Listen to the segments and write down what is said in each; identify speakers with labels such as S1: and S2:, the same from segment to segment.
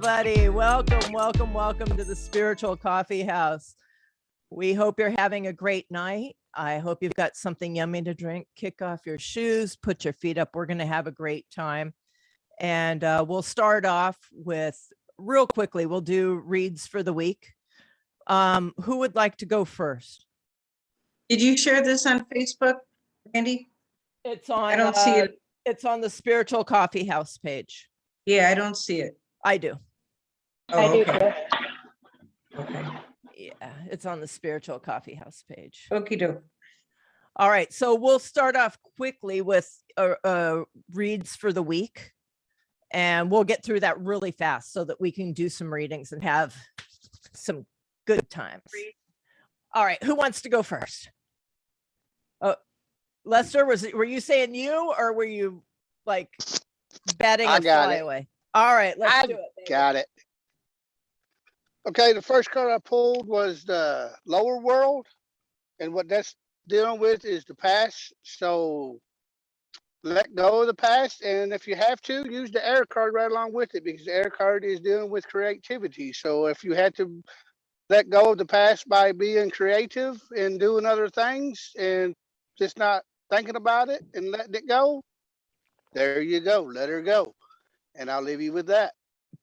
S1: everybody. Welcome, welcome, welcome to the Spiritual Coffee House. We hope you're having a great night. I hope you've got something yummy to drink. Kick off your shoes, put your feet up. We're going to have a great time. And we'll start off with, real quickly, we'll do reads for the week. Who would like to go first?
S2: Did you share this on Facebook, Randy?
S1: It's on.
S2: I don't see it.
S1: It's on the Spiritual Coffee House page.
S2: Yeah, I don't see it.
S1: I do.
S2: Oh,
S3: I do
S2: okay.
S3: too.
S2: Okay.
S1: Yeah, it's on the Spiritual Coffee House page.
S2: Okie doke.
S1: All right, so we'll start off quickly with reads for the week, and we'll get through that really fast so that we can do some readings and have some good times. All right, who wants to go first? Lester, were you saying you, or were you like betting a flyaway? All right, let's do it. Baby.
S4: Got it. Okay, the first card I pulled was the lower world, and what that's dealing with is the past. So let go of the past, and if you have to, use the air card right along with it, because the air card is dealing with creativity. So if you had to let go of the past by being creative and doing other things and just not thinking about it and letting it go, there you go. Let her go. And I'll leave you with that.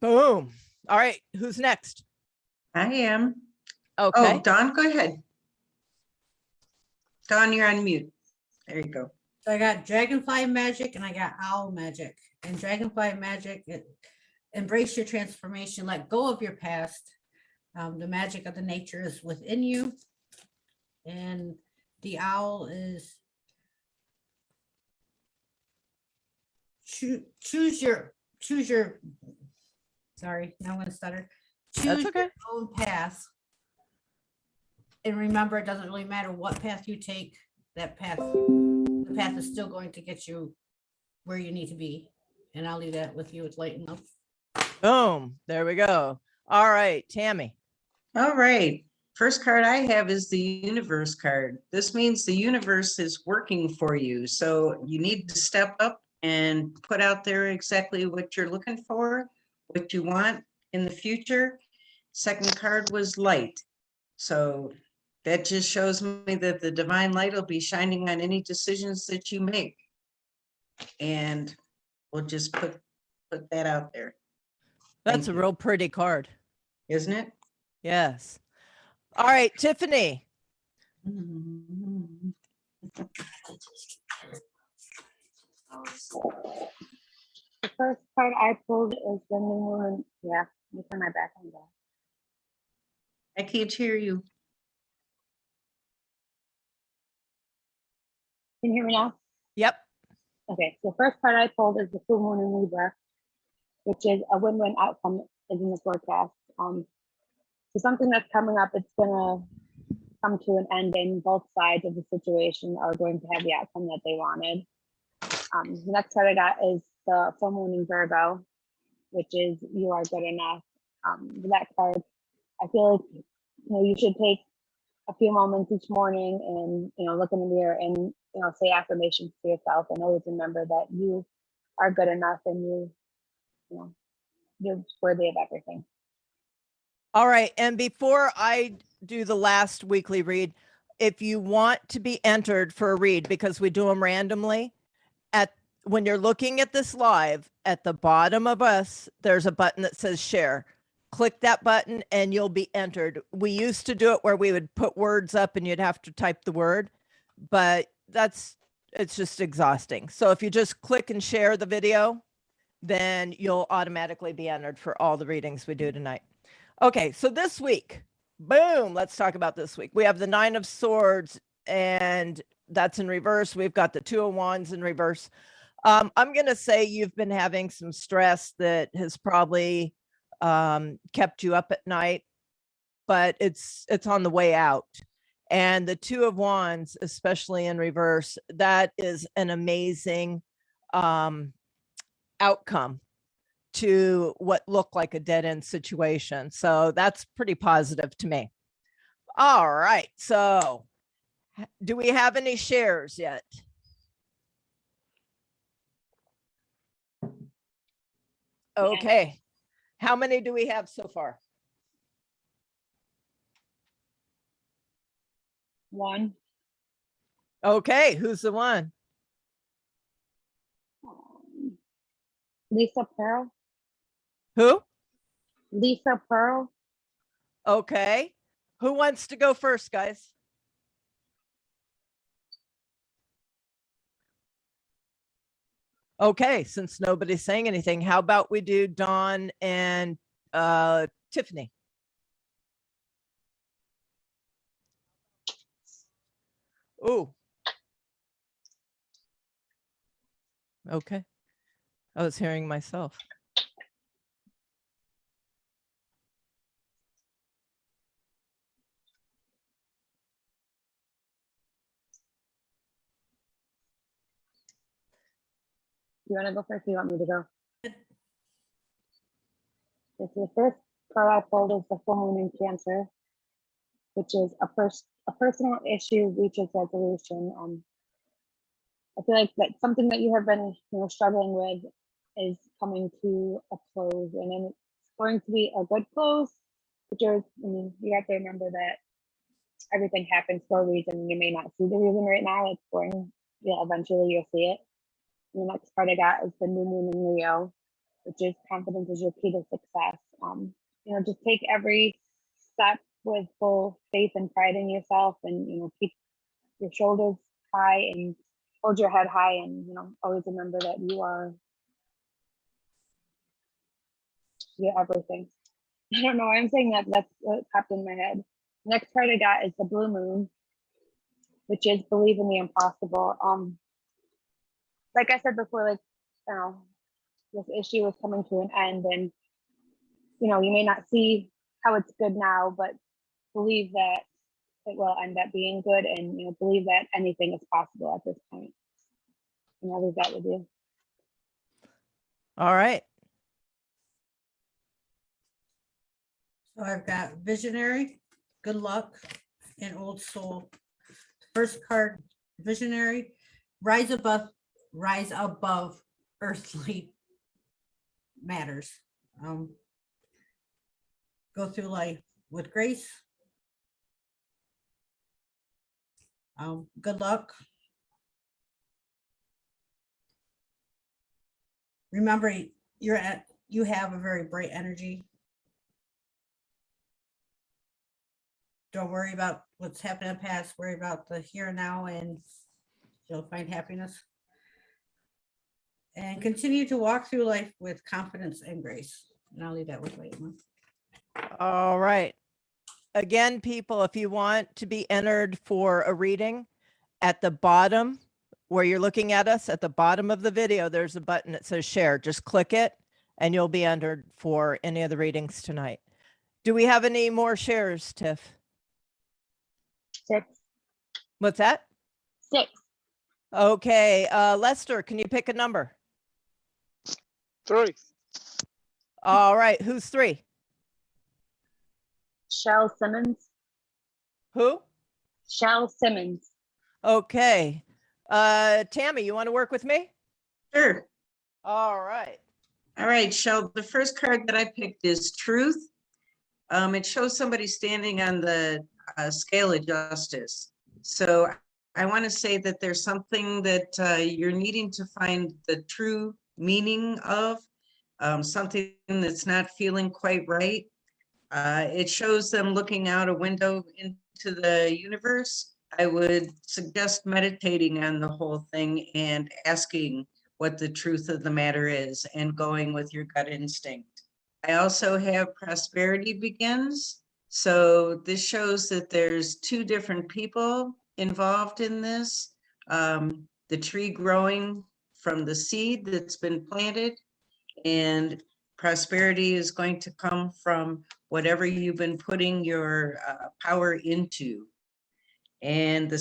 S1: Boom. All right, who's next?
S2: I am.
S1: Okay.
S2: Oh, Dawn, go ahead. Dawn, you're on mute. There you go.
S5: So I got dragonfly magic and I got owl magic. And dragonfly magic, embrace your transformation, let go of your past. The magic of the nature is within you. And the owl is choose your sorry, now I'm gonna stutter. Choose
S1: okay.
S5: your own path. And remember, it doesn't really matter what path you take, the path is still going to get you where you need to be. And I'll leave that with you. It's light enough.
S1: Boom. There we go. All right, Tammy.
S2: All right. First card I have is the universe card. This means the universe is working for you. So you need to step up and put out there exactly what you're looking for, what you want in the future. Second card was light. So that just shows me that the divine light will be shining on any decisions that you make. And we'll just put that out there.
S1: That's
S2: Thank
S1: a
S2: you.
S1: real pretty card.
S2: Isn't it?
S1: Yes. All right, Tiffany.
S3: The first card I pulled is the new moon. Yeah, let me turn my back on that.
S2: I can't hear you.
S3: Can you hear me now?
S1: Yep.
S3: Okay, so the first card I pulled is the full moon in Libra, which is a win-win outcome is in the forecast. So something that's coming up, it's gonna come to an end, and both sides of the situation are going to have the outcome that they wanted. The next card I got is the full moon in Virgo, which is you are good enough. With that card, I feel like you should take a few moments each morning and look in the mirror and say affirmations to yourself, and always remember that you are good enough and you're worthy of everything.
S1: All right. And before I do the last weekly read, if you want to be entered for a read, because we do them randomly, when you're looking at this live, at the bottom of us, there's a button that says share. Click that button and you'll be entered. We used to do it where we would put words up and you'd have to type the word, but it's just exhausting. So if you just click and share the video, then you'll automatically be entered for all the readings we do tonight. Okay, so this week, boom, let's talk about this week. We have the 9 of Swords, and that's in reverse. We've got the 2 of Wands in reverse. I'm going to say you've been having some stress that has probably kept you up at night, but it's on the way out. And the 2 of Wands, especially in reverse, that is an amazing outcome to what looked like a dead end situation. So that's pretty positive to me. All right. So do we have any shares yet? Okay. How many do we have so far?
S3: One.
S1: Okay, who's the one?
S3: Lisa Pearl.
S1: Who?
S3: Lisa Pearl.
S1: Okay. Who wants to go first, guys? Okay, since nobody's saying anything, how about we do Dawn and Tiffany? Ooh. Okay. I was hearing myself.
S3: You want to go first? Or you want me to go? This is the first card I pulled is the full moon in Cancer, which is a personal issue reaches resolution. I feel like that's something that you have been, struggling with is coming to a close, and then it's going to be a good close. But you have to remember that everything happens for a reason. You may not see the reason right now. It's going, eventually you'll see it. And the next card I got is the new moon in Leo, which is confidence is your key to success. Just take every step with full faith and pride in yourself, and keep your shoulders high and hold your head high, and always remember that you're everything. I don't know why I'm saying that. That's what popped in my head. Next card I got is the blue moon, which is believe in the impossible. Like I said before, this issue is coming to an end, and you may not see how it's good now, but believe that it will end up being good, and believe that anything is possible at this point. And I'll leave that with you.
S1: All right.
S5: So I've got Visionary, Good Luck, and Old Soul. First card, Visionary, rise above earthly matters. Go through life with grace. Good luck. Remember, you have a very bright energy. Don't worry about what's happened in the past. Worry about the here and now, and you'll find happiness. And continue to walk through life with confidence and grace. And I'll leave that with Caitlin.
S1: All right. Again, people, if you want to be entered for a reading, at the bottom where you're looking at us, at the bottom of the video, there's a button that says share. Just click it and you'll be entered for any of the readings tonight. Do we have any more shares, Tiff?
S3: 6.
S1: What's that?
S3: 6.
S1: Okay. Lester, can you pick a number?
S4: 3.
S1: All right. Who's 3?
S3: Shell Simmons.
S1: Who?
S3: Shell Simmons.
S1: Okay. Tammy, you want to work with me?
S2: Sure.
S1: All right.
S2: All right, Shel, the first card that I picked is Truth. It shows somebody standing on the scale of justice. So I want to say that there's something that you're needing to find the true meaning of, something that's not feeling quite right. It shows them looking out a window into the universe. I would suggest meditating on the whole thing and asking what the truth of the matter is and going with your gut instinct. I also have prosperity begins. So this shows that there's 2 different people involved in this. The tree growing from the seed that's been planted, and prosperity is going to come from whatever you've been putting your power into. And the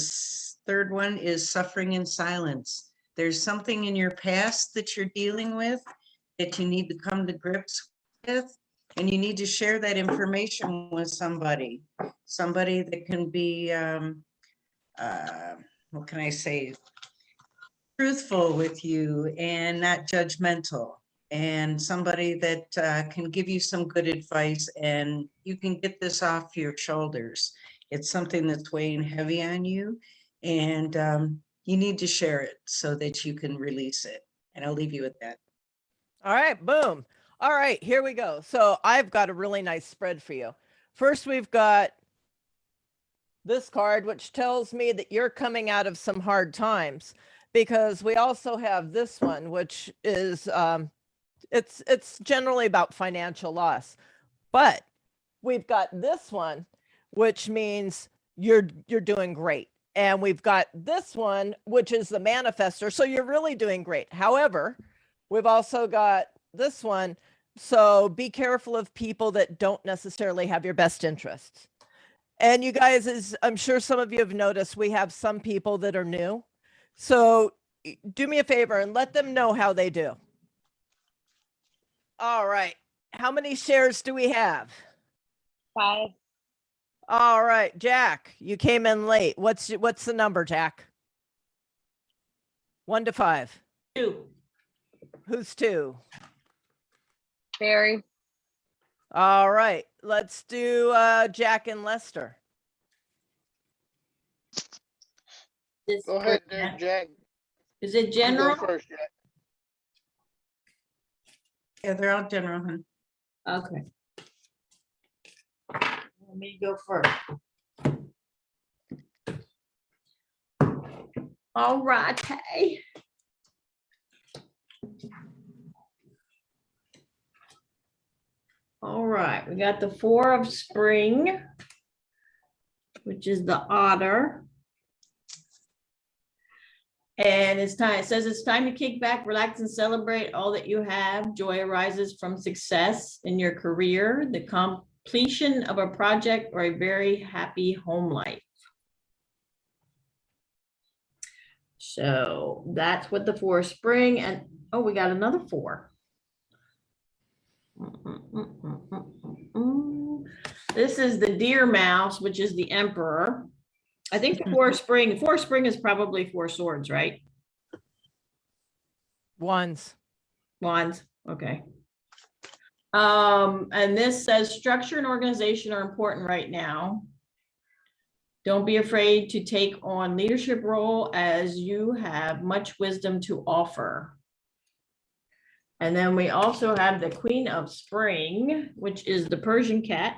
S2: third one is suffering in silence. There's something in your past that you're dealing with that you need to come to grips with, and you need to share that information with somebody that can be, what can I say, truthful with you and not judgmental. and somebody that can give you some good advice, and you can get this off your shoulders. It's something that's weighing heavy on you, and you need to share it so that you can release it. And I'll leave you with that.
S1: All right, boom. All right, here we go. So I've got a really nice spread for you. First, we've got this card, which tells me that you're coming out of some hard times, because we also have this one, which is it's generally about financial loss. But we've got this one, which means you're doing great. And we've got this one, which is the manifester. So you're really doing great. However, we've also got this one. So be careful of people that don't necessarily have your best interests. And you guys, as I'm sure some of you have noticed, we have some people that are new. So do me a favor and let them know how they do. All right. How many shares do we have?
S3: 5.
S1: All right, Jack, you came in late. What's the number, Jack? 1 to 5.
S5: 2.
S1: Who's 2?
S3: Barry.
S1: All right, let's do Jack and Lester.
S4: Go ahead there, Jack.
S5: Is it
S4: You go
S5: general?
S4: first, Jack.
S2: Yeah, they're all general, hun.
S5: Okay. Let me go first. All right, hey. All right, we got the 4 of spring, which is the otter. And it's time, it says it's time to kick back, relax, and celebrate all that you have. Joy arises from success in your career, the completion of a project, or a very happy home life. So that's what the 4 of spring, and oh, we got another 4. This is the deer mouse, which is the emperor. I think the 4 of spring is probably 4 swords, right?
S1: Wands.
S5: Wands, okay. And this says structure and organization are important right now. Don't be afraid to take on leadership role, as you have much wisdom to offer. And then we also have the Queen of Spring, which is the Persian cat.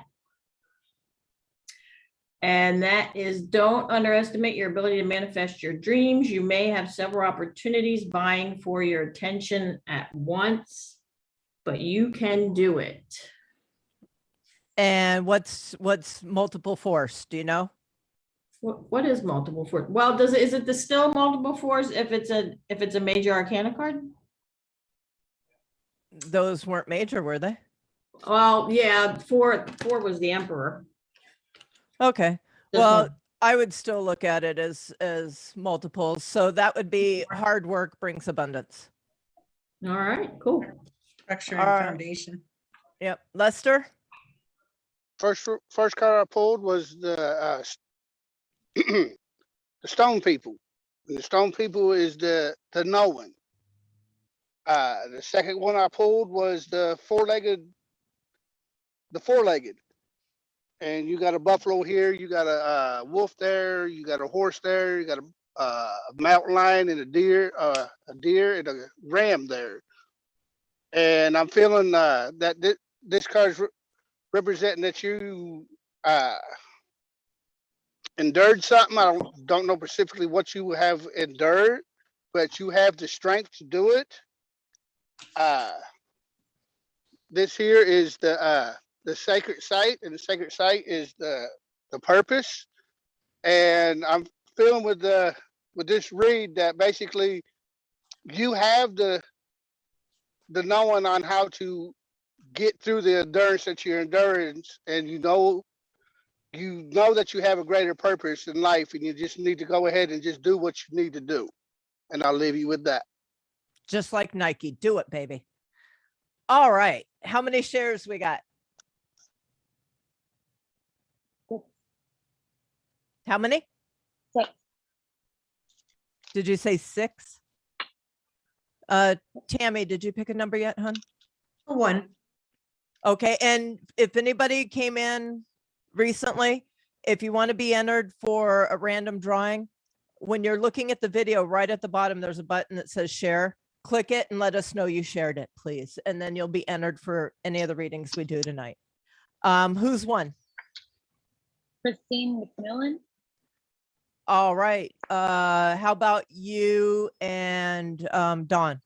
S5: And that is, don't underestimate your ability to manifest your dreams. You may have several opportunities vying for your attention at once, but you can do it.
S1: And what's multiple force? Do you know?
S5: What is multiple force? Well, is it the still multiple force if it's a major arcana card?
S1: Those weren't major, were they?
S5: Well, yeah, 4 was the emperor.
S1: Okay.
S5: This
S1: Well,
S5: one.
S1: I would still look at it as multiples. So that would be hard work brings abundance.
S5: All right, cool.
S2: Structure
S1: All
S2: and
S1: right.
S2: foundation.
S1: Yep. Lester?
S4: First card I pulled was the the stone people. And the stone people is the knowing. The second one I pulled was the four-legged. And you got a buffalo here, you got a wolf there, you got a horse there, you got a mountain lion and a deer and a ram there. And I'm feeling that this card's representing that you endured something. I don't know specifically what you have endured, but you have the strength to do it. This here is the sacred site, and the sacred site is the purpose. And I'm feeling with this read that basically you have the knowing on how to get through the endurance that you're enduring, and you know that you have a greater purpose in life, and you just need to go ahead and just do what you need to do. And I'll leave you with that.
S1: Just like Nike. Do it, baby. All right. How many shares we got? How many?
S3: 6.
S1: Did you say 6? Tammy, did you pick a number yet, hon?
S2: One.
S1: Okay, and if anybody came in recently, if you want to be entered for a random drawing, when you're looking at the video, right at the bottom, there's a button that says share. Click it and let us know you shared it, please. And then you'll be entered for any of the readings we do tonight. Who's one?
S3: Christine McMillan.
S1: All right. How about you and Dawn?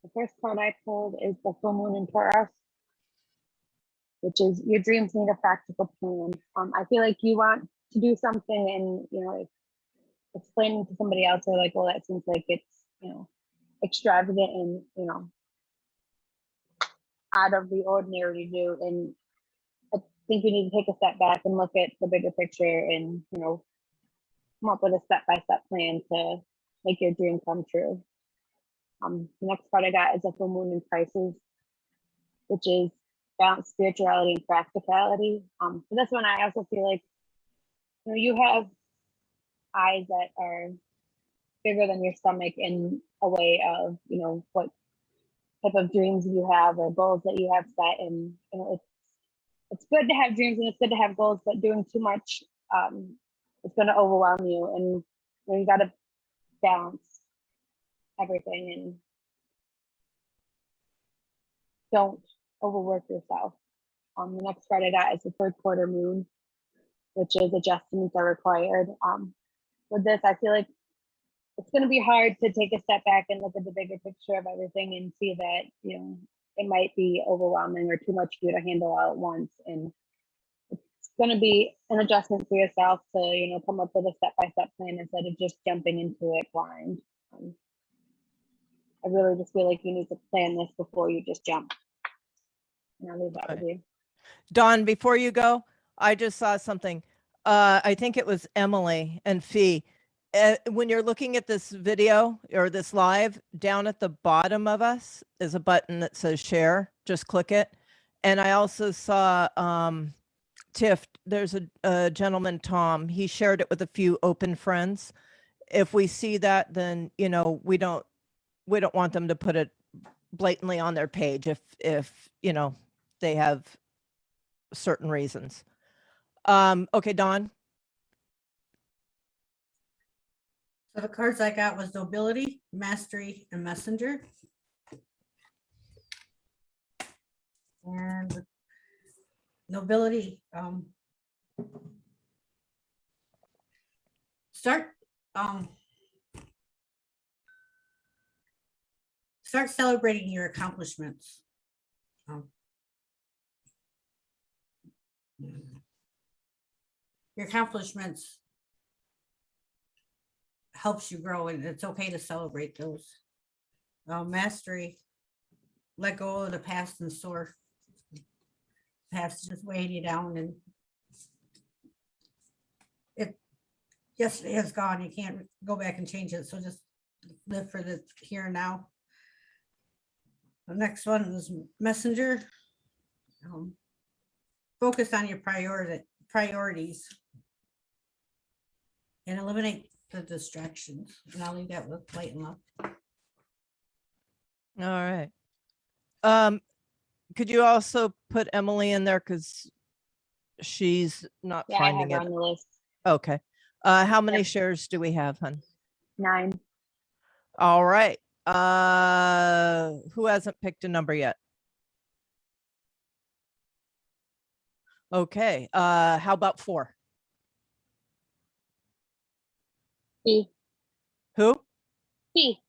S3: The first card I pulled is the full moon in Taurus, which is your dreams need a practical plan. I feel like you want to do something and, you know, explaining to somebody else, they're like, well, that seems like it's, you know, extravagant and, you know, out of the ordinary to do. And I think you need to take a step back and look at the bigger picture and, you know, come up with a step-by-step plan to make your dream come true. The next card I got is a full moon in Pisces, which is balance spirituality and practicality. For this one, I also feel like, you know, you have eyes that are bigger than your stomach in a way of, you know, what type of dreams you have or goals that you have set. And, you know, it's good to have dreams and it's good to have goals, but doing too much, it's going to overwhelm you. And you know, you got to balance everything and don't overwork yourself. The next card I got is the third quarter moon, which is adjustments are required. With this, I feel like it's going to be hard to take a step back and look at the bigger picture of everything and see that, you know, it might be overwhelming or too much for you to handle all at once. And it's going to be an adjustment for yourself to, you know, come up with a step-by-step plan instead of just jumping into it blind. I really just feel like you need to plan this before you just jump. And I'll leave that with you.
S1: Dawn, before you go, I just saw something. I think it was Emily and Fee. When you're looking at this video or this live, down at the bottom of us is a button that says share. Just click it. And I also saw Tiff, there's a gentleman, Tom, he shared it with a few open friends. If we see that, then, you know, we don't want them to put it blatantly on their page if you know, they have certain reasons. Okay, Dawn.
S5: So the cards I got was Nobility, Mastery, and Messenger. And Nobility, start celebrating your accomplishments. Your accomplishments helps you grow, and it's okay to celebrate those. Mastery, let go of the past and soar. Past is just weighing you down, and it yesterday is gone. You can't go back and change it. So just live for the here and now. The next one is Messenger. Focus on your priorities and eliminate the distractions. And I'll leave that with light and love.
S1: All right. Could you also put Emily in there because she's not
S3: Yeah, I have
S1: finding
S3: her
S1: it?
S3: on the list.
S1: Okay. How many
S3: Yep.
S1: shares do we have, hun?
S3: 9.
S1: All right. Who hasn't picked a number yet? Okay. How about 4?
S3: B.
S1: Who?
S3: B.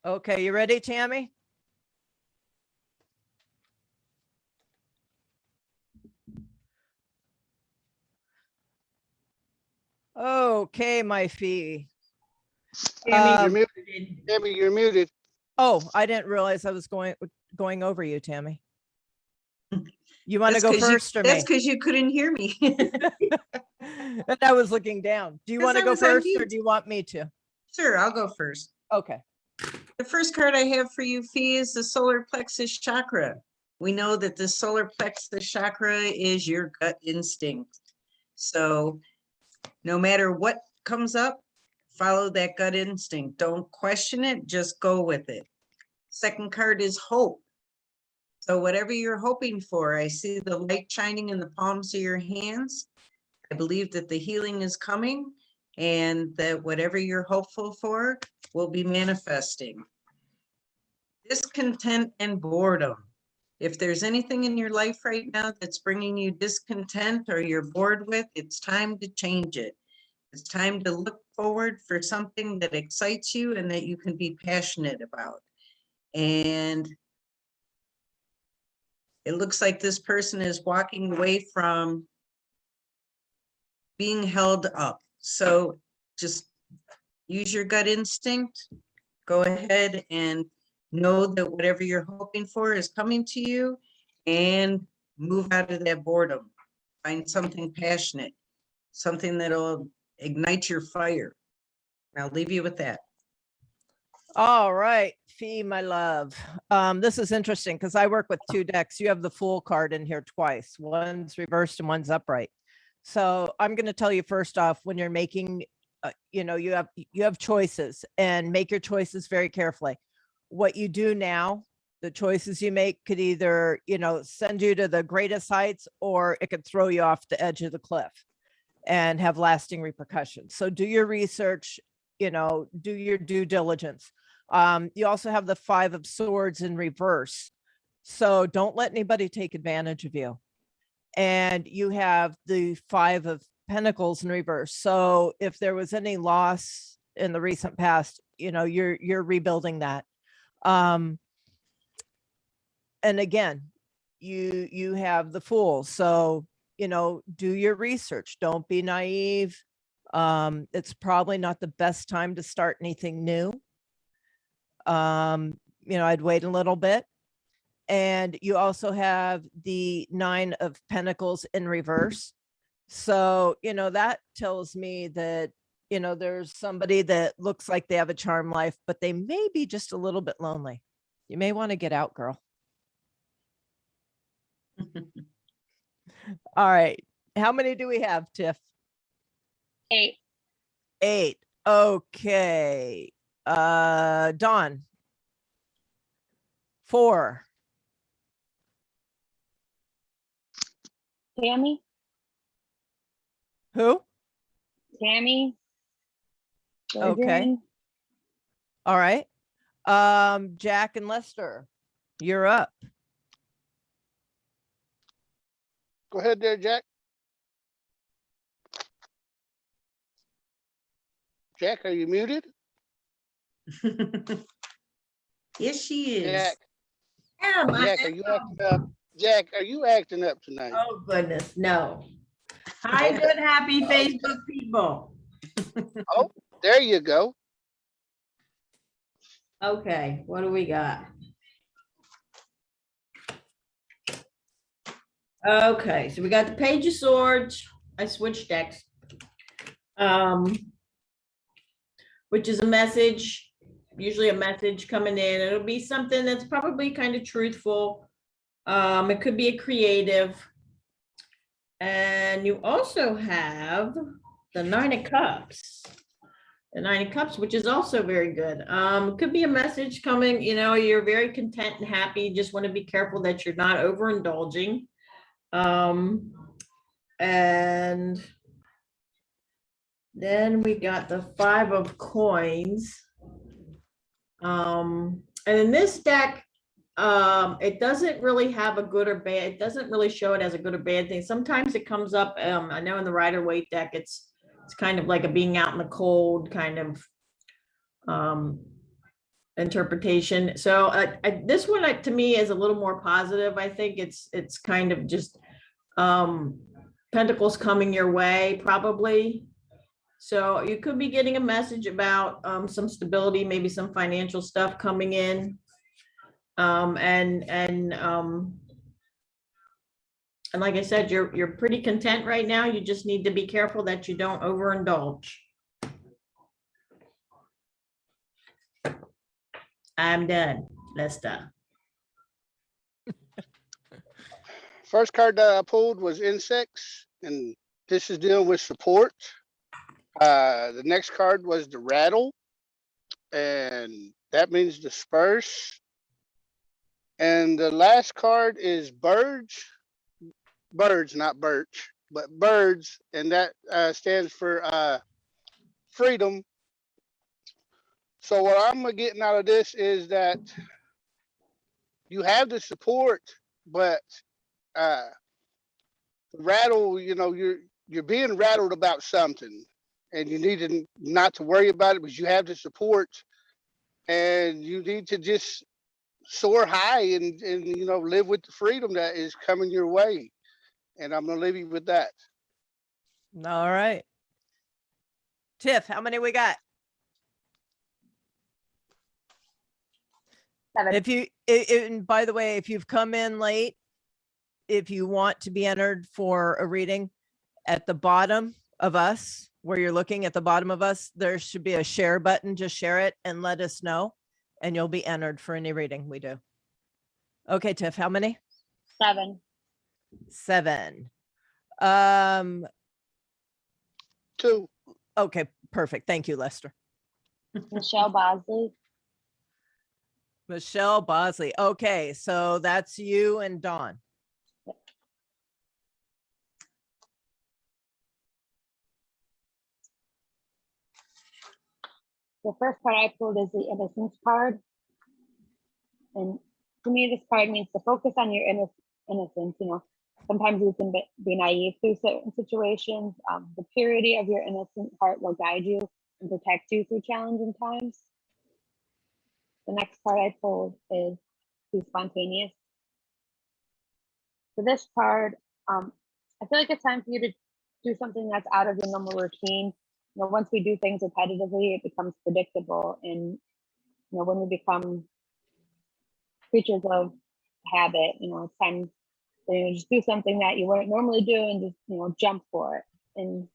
S1: Okay, you ready, Tammy? Okay, my fee.
S4: Tammy, you're
S1: Um,
S4: muted. Tammy, you're muted.
S1: Oh, I didn't realize I was going over you, Tammy. You want to
S2: That's
S1: go
S2: 'cause you-
S1: first or me?
S2: That's because you couldn't hear me.
S1: And I was looking down. Do you
S2: 'Cause
S1: want to
S2: I
S1: go
S2: was on
S1: first or
S2: mute.
S1: do you want me to?
S2: Sure, I'll go first.
S1: Okay.
S2: The first card I have for you, Fee, is the solar plexus chakra. We know that the solar plexus chakra is your gut instinct. So no matter what comes up, follow that gut instinct. Don't question it, just go with it. Second card is hope. So whatever you're hoping for, I see the light shining in the palms of your hands. I believe that the healing is coming and that whatever you're hopeful for will be manifesting. Discontent and boredom. If there's anything in your life right now that's bringing you discontent or you're bored with, it's time to change it. It's time to look forward for something that excites you and that you can be passionate about. And it looks like this person is walking away from being held up. So just use your gut instinct. Go ahead and know that whatever you're hoping for is coming to you and move out of that boredom. Find something passionate, something that'll ignite your fire. I'll leave you with that.
S1: All right, Fee, my love. This is interesting because I work with two decks. You have the Fool card in here twice. One's reversed and one's upright. So I'm going to tell you first off, when you're making, you have choices, and make your choices very carefully. What you do now, the choices you make could either, send you to the greatest heights, or it could throw you off the edge of the cliff and have lasting repercussions. So do your research, do your due diligence. You also have the 5 of Swords in reverse. So don't let anybody take advantage of you. And you have the 5 of Pentacles in reverse. So if there was any loss in the recent past, you're rebuilding that. And again, you have the Fool. So, do your research. Don't be naive. It's probably not the best time to start anything new. I'd wait a little bit. And you also have the 9 of Pentacles in reverse. So, that tells me that, there's somebody that looks like they have a charm life, but they may be just a little bit lonely. You may want to get out, girl. All right. How many do we have, Tiff?
S3: 8.
S1: 8. Okay. Dawn. 4.
S3: Tammy,
S1: Who?
S3: Tammy.
S1: Okay.
S3: Adrian,
S1: All right. Jack and Lester, you're up.
S4: Go ahead there, Jack. Jack, are you muted?
S2: Yes, she is.
S4: Jack,
S6: Am I?
S4: Jack, are you acting up? Jack, are you acting up tonight?
S6: Oh, goodness, no. Hi, good, happy Facebook people.
S4: There you go.
S6: Okay, what do we got? Okay, so we got the Page of Swords. I switched decks. Which is a message, usually a message coming in. It'll be something that's probably kind of truthful. It could be a creative. And you also have the 9 of Cups. The 9 of Cups, which is also very good. Could be a message coming, you're very content and happy. You just want to be careful that you're not overindulging. And then we got the 5 of Coins. And in this deck, it doesn't really have a good or bad. It doesn't really show it as a good or bad thing. Sometimes it comes up. I know in the Rider-Waite deck, it's kind of like a being out in the cold kind of interpretation. So this one to me is a little more positive. I think it's kind of just Pentacles coming your way, probably. So you could be getting a message about some stability, maybe some financial stuff coming in. And like I said, you're pretty content right now. You just need to be careful that you don't overindulge. I'm done, Lester.
S4: First card that I pulled was insects, and this is dealing with support. The next card was the rattle, and that means disperse. And the last card is birds, not birch, but birds, and that stands for freedom. So what I'm getting out of this is that you have the support, but rattle, you're being rattled about something, and you need to not to worry about it because you have the support, and you need to just soar high and live with the freedom that is coming your way. And I'm gonna leave you with that.
S1: All right. Tiff, how many we got?
S3: 7.
S1: And by the way, if you've come in late, if you want to be entered for a reading, at the bottom of us, where you're looking at the bottom of us, there should be a share button. Just share it and let us know, and you'll be entered for any reading we do. Okay, Tiff, how many?
S3: 7.
S1: 7.
S4: 2.
S1: Okay, perfect. Thank you, Lester.
S3: Michelle Bosley.
S1: Michelle Bosley. Okay, so that's you and Dawn.
S3: The first card I pulled is the innocence card. And to me, this card means to focus on your innocence. Sometimes you can be naive through certain situations. The purity of your innocent heart will guide you and protect you through challenging times. The next card I pulled is Be Spontaneous. For this card, I feel like it's time for you to do something that's out of your normal routine. Once we do things repetitively, it becomes predictable. And, when we become creatures of habit, it's time to just do something that you wouldn't normally do and just, jump for it. And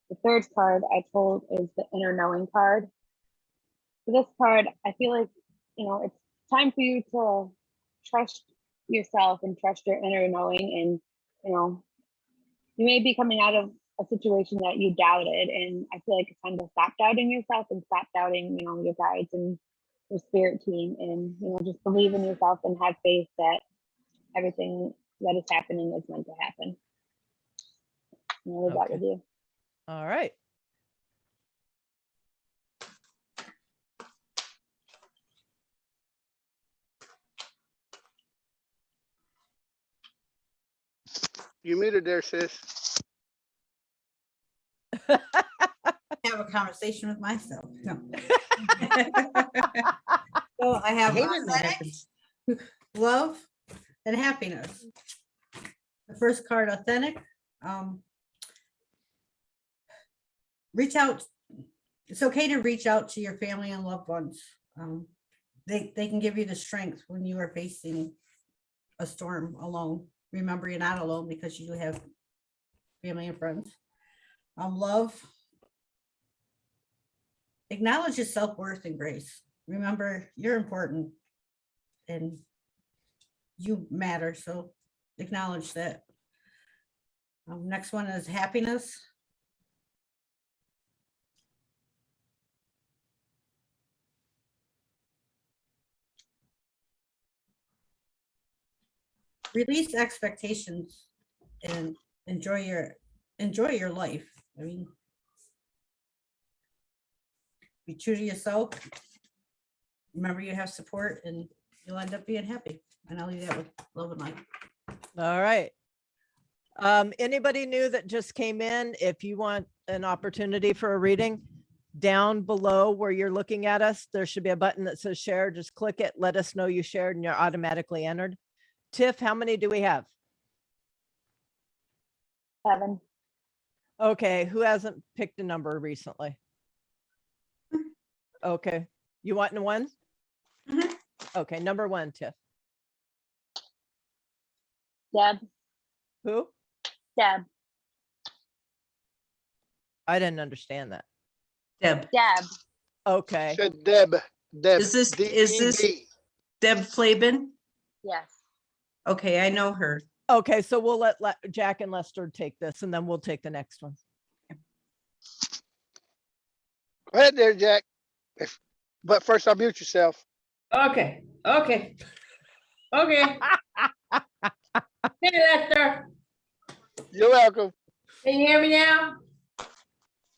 S3: the third card I pulled is the Inner Knowing card. For this card, I feel like, it's time for you to trust yourself and trust your inner knowing. And, you may be coming out of a situation that you doubted, and I feel like it's time to stop doubting yourself and stop doubting, your guides and your spirit team, and just believe in yourself and have faith that everything that is happening is meant to happen. I'll leave that
S1: Okay.
S3: with you.
S1: All right.
S4: You muted there, sis.
S5: Have a conversation with myself. No. So I have
S2: hate when that
S5: authentic,
S2: happens.
S5: love, and happiness. The first card, authentic. Reach out. It's okay to reach out to your family and loved ones. They can give you the strength when you are facing a storm alone. Remember, you're not alone because you do have family and friends. Love. Acknowledge your self-worth and grace. Remember, you're important and you matter. So acknowledge that. Next one is happiness. Release expectations and enjoy your life. I mean, be true to yourself. Remember, you have support and you'll end up being happy. And I'll leave that with love and light.
S1: All right. Anybody new that just came in, if you want an opportunity for a reading, down below where you're looking at us, there should be a button that says share. Just click it, let us know you shared, and you're automatically entered. Tiff, how many do we have?
S3: 7.
S1: Okay, who hasn't picked a number recently? Okay, you want one? Okay, number 1, Tiff.
S3: Deb.
S1: Who?
S3: Deb.
S1: I didn't understand that.
S2: Deb,
S3: Deb.
S1: Okay.
S4: Said Deb. Deb.
S2: Is this- is this-
S4: D-E-B.
S2: Deb Flaben.
S3: Yes.
S2: Okay, I know her.
S1: Okay, so we'll let Jack and Lester take this and then we'll take the next one.
S4: Go ahead there, Jack. But first, I'll mute yourself.
S6: Okay, okay. Okay. Hey, Lester,
S4: You're welcome.
S6: can you hear me now?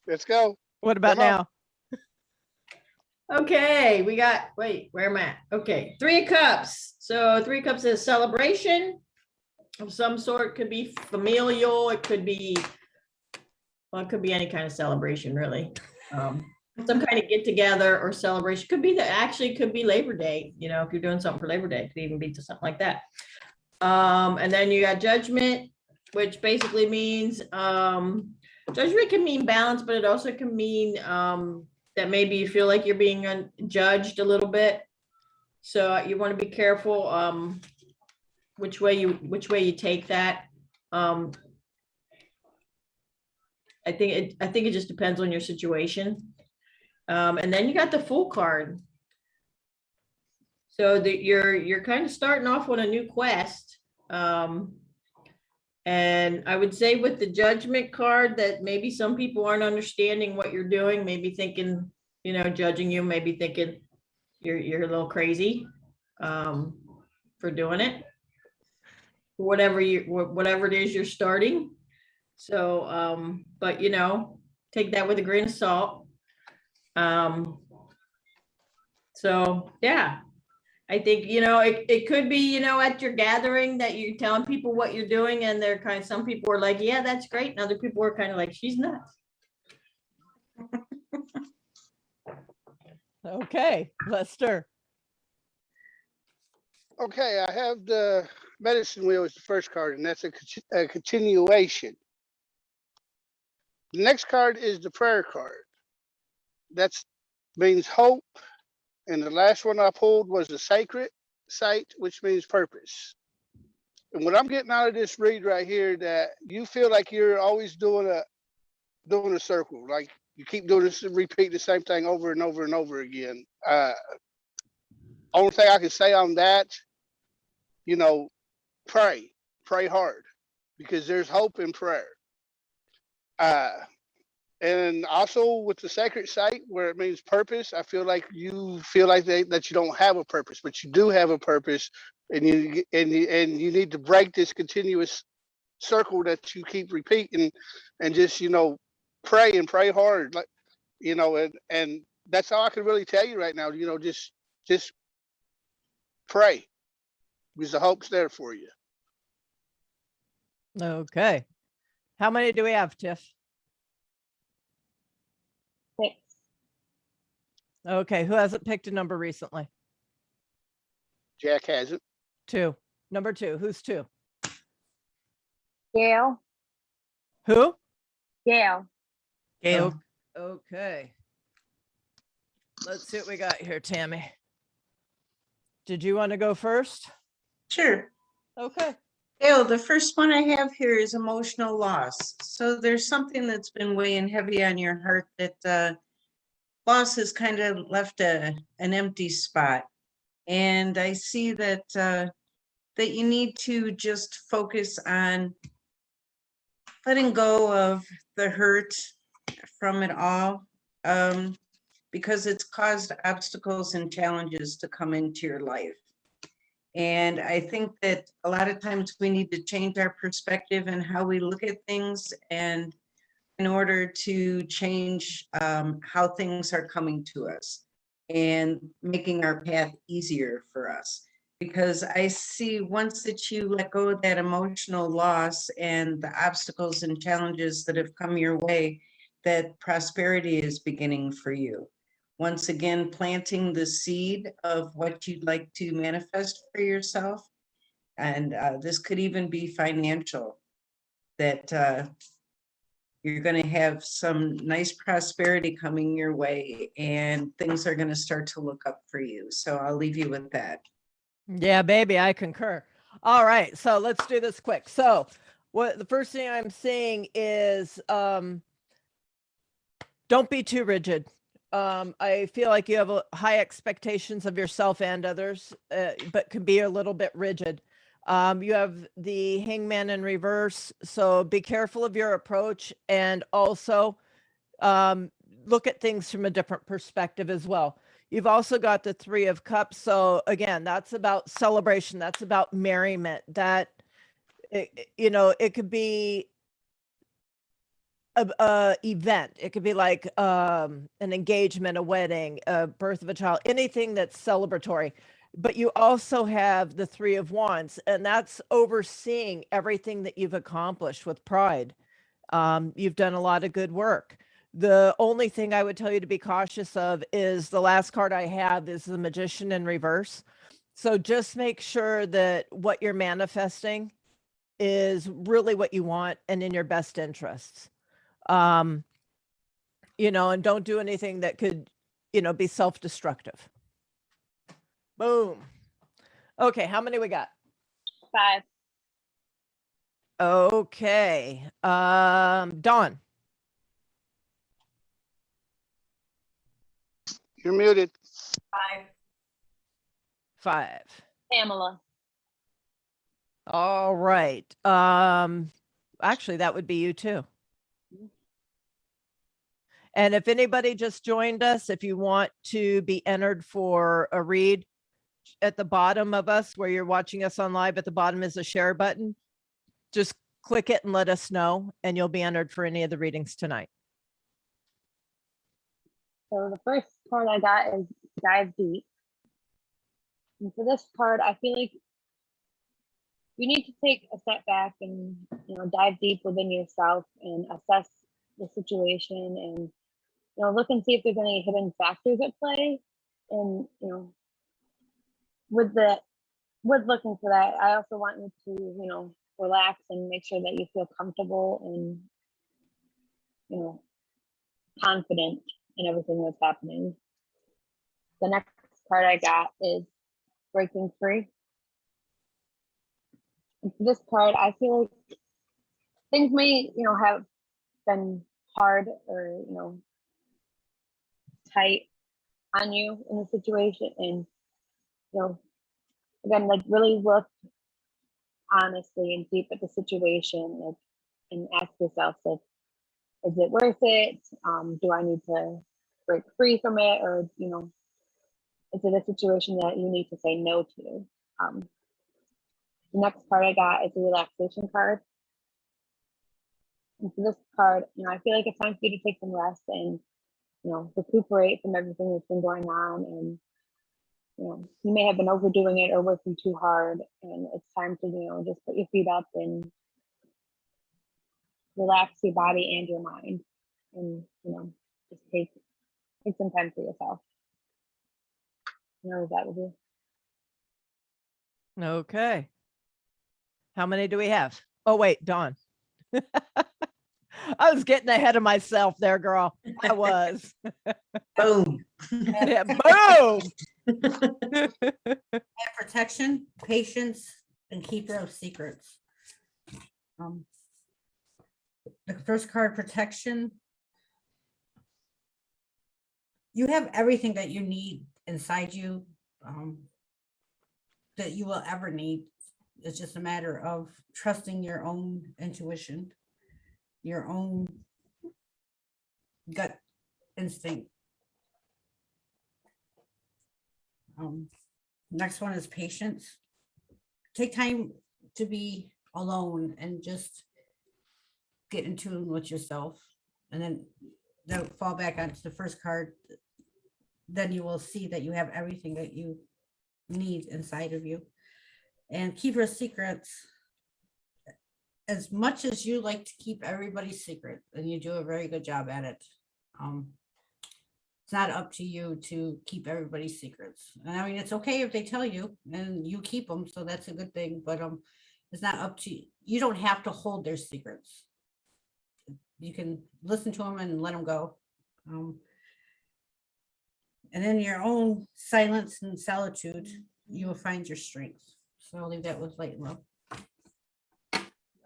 S4: Let's go.
S1: What about
S4: Come on.
S1: now?
S6: Okay, we got, wait, where am I at? Okay, 3 of Cups. So 3 of Cups is celebration of some sort, could be familial, it could be, well, it could be any kind of celebration, really. Some kind of get together or celebration, could be that, actually could be Labor Day, you know, if you're doing something for Labor Day, it could even be to something like that. And then you got Judgment, which basically means, judgment can mean balance, but it also can mean, that maybe you feel like you're being judged a little bit. So you want to be careful, which way you take that. I think it just depends on your situation. And then you got the Fool card. So that you're kind of starting off on a new quest. And I would say with the Judgment card that maybe some people aren't understanding what you're doing, maybe thinking, you know, judging you, maybe thinking you're a little crazy for doing it. Whatever it is you're starting. So, but you know, take that with a grain of salt. So yeah. I think, you know, it could be, you know, at your gathering that you're telling people what you're doing and they're kind of, some people are like, yeah, that's great. And other people are kind of like, she's nuts.
S1: Okay, Lester.
S4: Okay, I have the medicine wheel as the first card, and that's a continuation. The next card is the prayer card. That's means hope. And the last one I pulled was the sacred site, which means purpose. And what I'm getting out of this read right here, that you feel like you're always doing a circle, like you keep doing this, repeat the same thing over and over and over again. Only thing I can say on that, you know, pray hard, because there's hope in prayer. And also with the sacred site, where it means purpose, I feel like you feel like that you don't have a purpose, but you do have a purpose, and you need to break this continuous circle that you keep repeating, and just, you know, pray and pray hard, like, you know, and that's all I can really tell you right now. You know, just pray, because the hope's there for you.
S1: Okay. How many do we have, Tiff?
S3: 6.
S1: Okay, who hasn't picked a number recently?
S4: Jack has it.
S1: 2. Number 2. Who's 2?
S3: Gail.
S1: Who?
S3: Gail.
S2: Gail.
S1: Okay. Let's see what we got here, Tammy. Did you want to go first?
S2: Sure.
S1: Okay.
S2: Gail, the first one I have here is emotional loss. So there's something that's been weighing heavy on your heart, that loss has kind of left an empty spot. And I see that that you need to just focus on letting go of the hurt from it all, because it's caused obstacles and challenges to come into your life. And I think that a lot of times we need to change our perspective and how we look at things, and in order to change how things are coming to us and making our path easier for us. Because I see once that you let go of that emotional loss and the obstacles and challenges that have come your way, that prosperity is beginning for you. Once again, planting the seed of what you'd like to manifest for yourself. And this could even be financial, that you're going to have some nice prosperity coming your way, and things are going to start to look up for you. So I'll leave you with that.
S1: Yeah, baby, I concur. All right, so let's do this quick. So What the first thing I'm saying is don't be too rigid. I feel like you have high expectations of yourself and others, but can be a little bit rigid. You have the hangman in reverse, so be careful of your approach, and also look at things from a different perspective as well. You've also got the 3 of Cups. So again, that's about celebration. That's about merriment. That, you know, it could be a event. It could be like an engagement, a wedding, a birth of a child, anything that's celebratory. But you also have the 3 of Wands, and that's overseeing everything that you've accomplished with pride. You've done a lot of good work. The only thing I would tell you to be cautious of is the last card I have is the Magician in reverse. So just make sure that what you're manifesting is really what you want and in your best interests. You know, and don't do anything that could, you know, be self-destructive. Boom. Okay, how many we got?
S3: 5.
S1: Okay. Dawn.
S4: You're muted.
S1: 5.
S3: Pamela.
S1: All right. Actually, that would be you too. And if anybody just joined us, if you want to be entered for a read, at the bottom of us where you're watching us on live, at the bottom is a share button. Just click it and let us know, and you'll be entered for any of the readings tonight.
S3: So the first card I got is Dive Deep. And for this card, I feel like you need to take a step back and, you know, dive deep within yourself and assess the situation, and, you know, look and see if there's any hidden factors at play. And, you know, with looking for that, I also want you to, you know, relax and make sure that you feel comfortable and, you know, confident in everything that's happening. The next card I got is Breaking Free. And for this card, I feel like things may, you know, have been hard or, you know, tight on you in the situation, and, you know, again, like really look honestly and deep at the situation, like, and ask yourself, like, is it worth it? Do I need to break free from it, or, you know, is it a situation that you need to say no to? The next card I got is a relaxation card. And for this card, you know, I feel like it's time for you to take some rest and, you know, recuperate from everything that's been going on. And, you know, you may have been overdoing it or working too hard, and it's time to, you know, just put your feet up and relax your body and your mind, and, you know, just take some time for yourself. You know, that would be.
S1: Okay. How many do we have? Oh, wait, Dawn. I was getting ahead of myself there, girl. I was.
S2: Boom.
S1: Yeah, boom.
S5: Have protection, patience, and keeper of secrets. The first card, protection. You have everything that you need inside you, that you will ever need. It's just a matter of trusting your own intuition, your own gut instinct. Next one is patience. Take time to be alone and just get in tune with yourself, and then they'll fall back onto the first card. Then you will see that you have everything that you need inside of you. And keep your secrets. As much as you like to keep everybody's secret, and you do a very good job at it, it's not up to you to keep everybody's secrets. And I mean, it's okay if they tell you and you keep them, so that's a good thing, but it's not up to you. You don't have to hold their secrets. You can listen to them and let them go. And in your own silence and solitude, you will find your strength. So I'll leave that with light and love.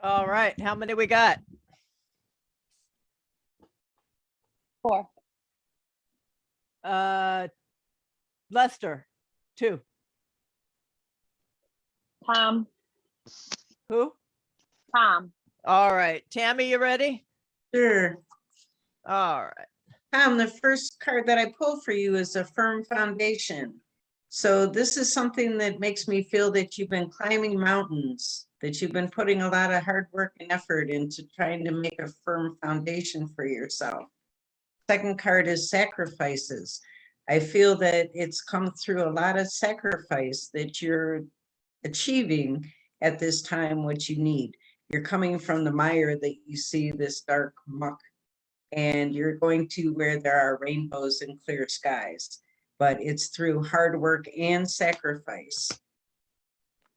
S1: All right, how many we got?
S3: 4.
S1: Lester, 2.
S3: Tom.
S1: Who?
S3: Tom.
S1: All right, Tammy, you ready?
S2: Sure.
S1: All right.
S2: Tom, the first card that I pulled for you is a firm foundation. So this is something that makes me feel that you've been climbing mountains, that you've been putting a lot of hard work and effort into trying to make a firm foundation for yourself. Second card is sacrifices. I feel that it's come through a lot of sacrifice that you're achieving at this time what you need. You're coming from the mire that you see this dark muck, and you're going to where there are rainbows and clear skies, but it's through hard work and sacrifice.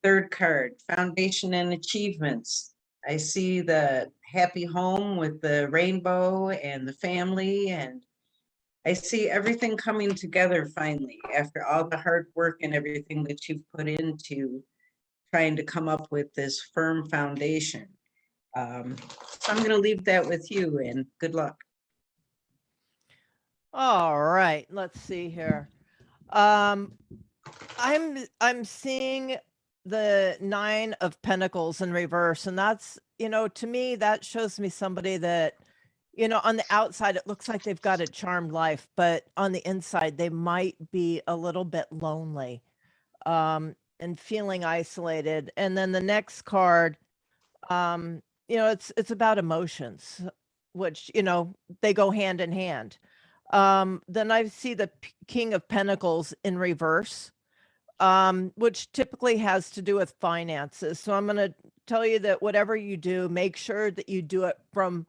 S2: Third card, foundation and achievements. I see the happy home with the rainbow and the family, and I see everything coming together finally after all the hard work and everything that you've put into trying to come up with this firm foundation. So I'm going to leave that with you, and good luck.
S1: All right, let's see here. I'm seeing the 9 of Pentacles in reverse, and that's, you know, to me that shows me somebody that, you know, on the outside it looks like they've got a charmed life, but on the inside they might be a little bit lonely, and feeling isolated. And then the next card, you know, it's about emotions, which, you know, they go hand in hand. Then I see the King of Pentacles in reverse, which typically has to do with finances. So I'm going to tell you that whatever you do, make sure that you do it from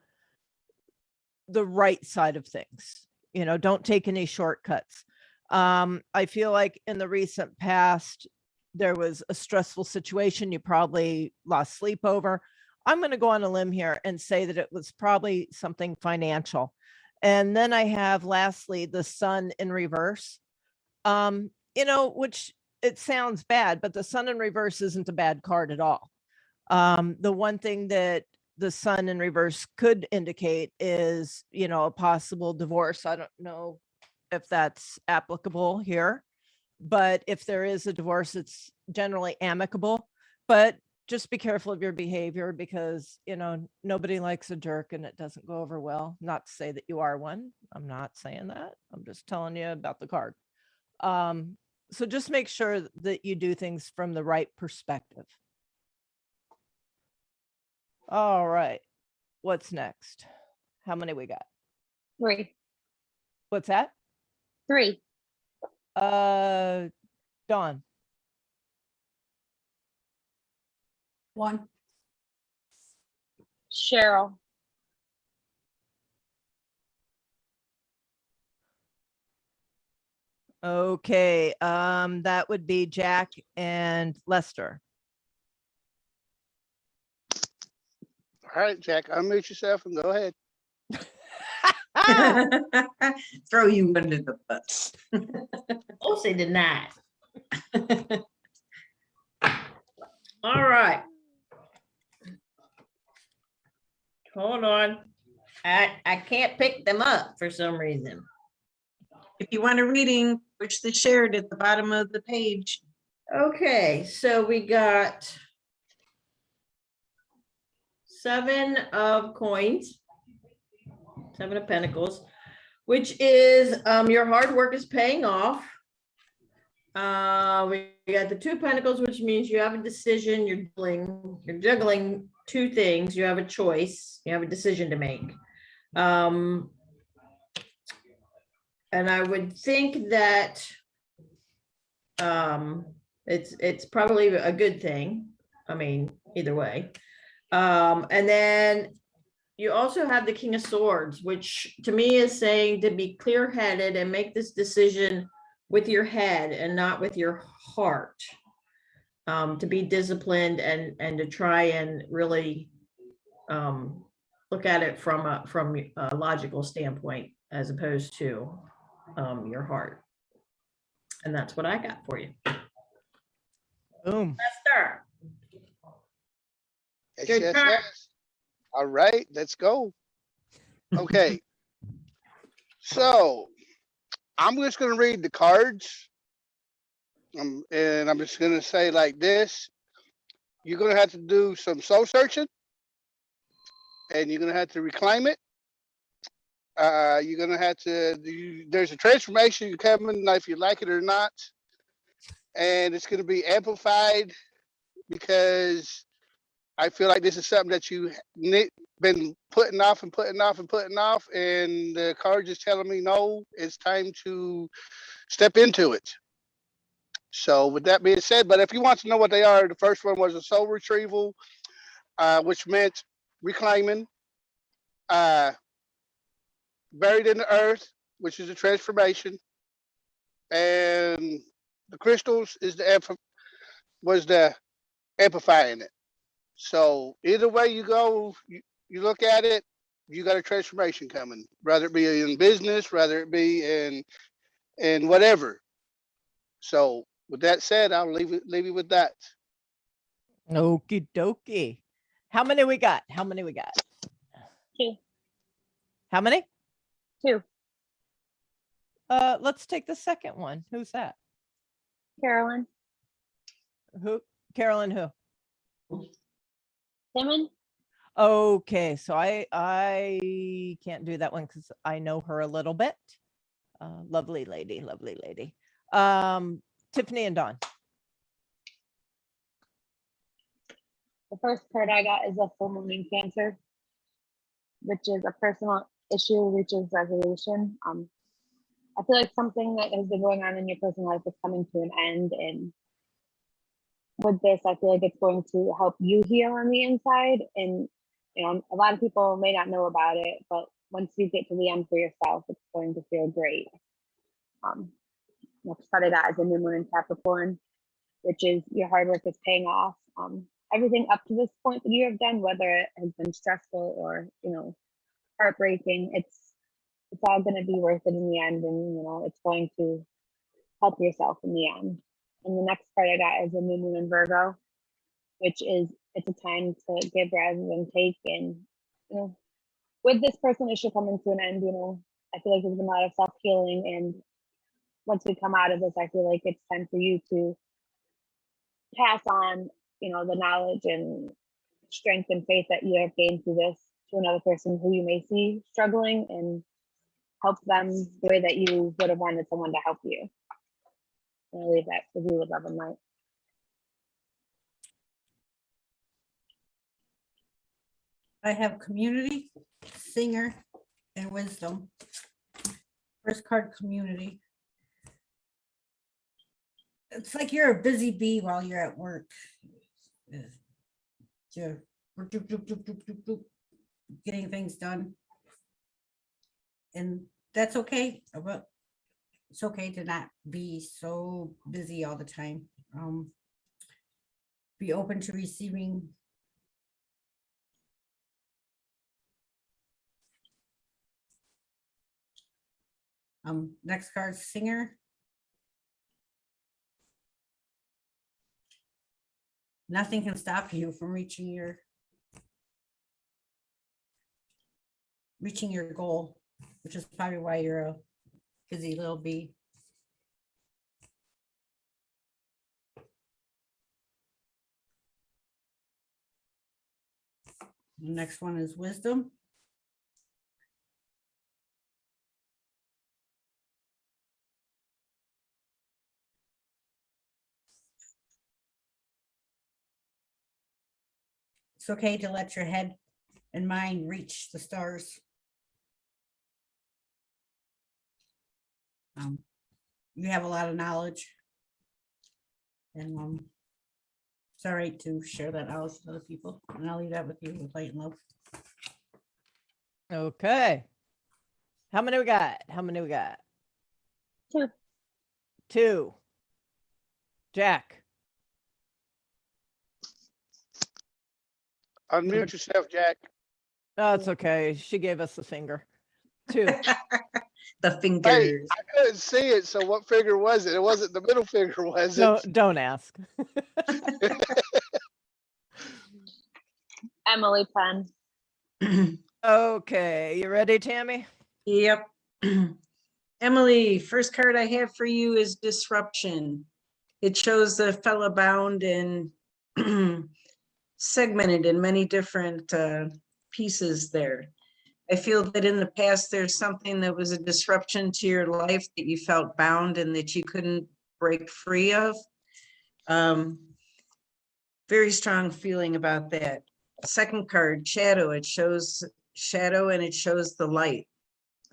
S1: the right side of things. You know, don't take any shortcuts. I feel like in the recent past, there was a stressful situation you probably lost sleep over. I'm going to go on a limb here and say that it was probably something financial. And then I have lastly the Sun in reverse. You know, which it sounds bad, but the Sun in reverse isn't a bad card at all. The one thing that the Sun in reverse could indicate is, you know, a possible divorce. I don't know if that's applicable here, but if there is a divorce, it's generally amicable. But just be careful of your behavior because, you know, nobody likes a jerk and it doesn't go over well. Not to say that you are one. I'm not saying that. I'm just telling you about the card. So just make sure that you do things from the right perspective. All right. What's next? How many we got?
S3: 3.
S1: What's that?
S3: 3.
S1: Dawn.
S5: 1.
S3: Cheryl.
S1: Okay. That would be Jack and Lester.
S4: All right, Jack, unmute yourself and go ahead.
S1: Ah!
S2: Throw you under the bus.
S6: Also did not. All right. Hold on. I can't pick them up for some reason.
S2: If you want a reading, push the shared at the bottom of the page.
S6: Okay, so we got 7 of coins, 7 of pentacles, which is your hard work is paying off. We got the 2 pentacles, which means you have a decision. You're juggling 2 things. You have a choice. You have a decision to make. And I would think that it's probably a good thing. I mean, either way. And then you also have the King of Swords, which to me is saying to be clear-headed and make this decision with your head and not with your heart. To be disciplined and to try and really look at it from a logical standpoint as opposed to your heart. And that's what I got for you.
S1: Boom.
S6: Lester.
S4: Yes,
S6: Good
S4: yes,
S6: card.
S4: yes. All right, let's go. Okay. So I'm just gonna read the cards. And I'm just gonna say like this. You're gonna have to do some soul searching and you're gonna have to reclaim it. You're gonna have to there's a transformation coming, if you like it or not. And it's gonna be amplified because I feel like this is something that you been putting off and putting off and putting off, and the card just telling me no, it's time to step into it. So, with that being said, but if you want to know what they are, the first one was a soul retrieval, which meant reclaiming, uh, buried in the earth, which is a transformation, and the crystals is was the amplifying it. So either way you go, you look at it, you got a transformation coming, whether it be in business, whether it be in whatever. So with that said, I'll leave you with that.
S1: Okie dokie. How many we got? How many we got?
S3: 2,
S1: How many?
S3: 2.
S1: Let's take the second one. Who's that?
S3: Carolyn,
S1: Who? Carolyn who?
S3: Simon,
S1: Okay, so I can't do that one because I know her a little bit. Lovely lady, lovely lady. Tiffany and Dawn.
S3: the first card I got is a full moon in Cancer, which is a personal issue reaches resolution. I feel like something that has been going on in your personal life is coming to an end, and with this, I feel like it's going to help you heal on the inside. And a lot of people may not know about it, but once you get to the end for yourself, it's going to feel great. Next card I got is a new moon in Capricorn, which is your hard work is paying off. Everything up to this point that you have done, whether it has been stressful or heartbreaking, it's all going to be worth it in the end, and it's going to help yourself in the end. And the next card I got is a new moon in Virgo, which is it's a time to give rather than take. And with this person, it should come into an end. I feel like there's been a lot of self healing, and once we come out of this, I feel like it's time for you to pass on the knowledge and strength and faith that you have gained through this to another person who you may see struggling, and help them the way that you would have wanted someone to help you. And I leave that with you with love and light.
S5: I have community, singer, and wisdom. First card, community. It's like you're a busy bee while you're at work. You're getting things done. And that's okay. But it's okay to not be so busy all the time. Be open to receiving next card, singer. Nothing can stop you from reaching your goal, which is probably why you're a busy little bee. The next one is wisdom. It's okay to let your head and mind reach the stars. You have a lot of knowledge, and it's all right to share that knowledge with other people. And I'll leave that with you with light and love.
S1: Okay. How many we got? How many we got?
S3: 2.
S1: 2. Jack.
S4: Unmute yourself, Jack.
S1: No, it's okay. She gave us the finger. 2.
S2: The
S4: Hey,
S2: fingers.
S4: I couldn't see it, so what finger was it? It wasn't the middle finger, was it?
S1: Don't ask.
S3: Emily Penn.
S1: Okay, you ready, Tammy?
S2: Yep. Emily, first card I have for you is disruption. It shows the fella bound and segmented in many different pieces there. I feel that in the past, there's something that was a disruption to your life that you felt bound and that you couldn't break free of. Very strong feeling about that. Second card, shadow. It shows shadow and it shows the light.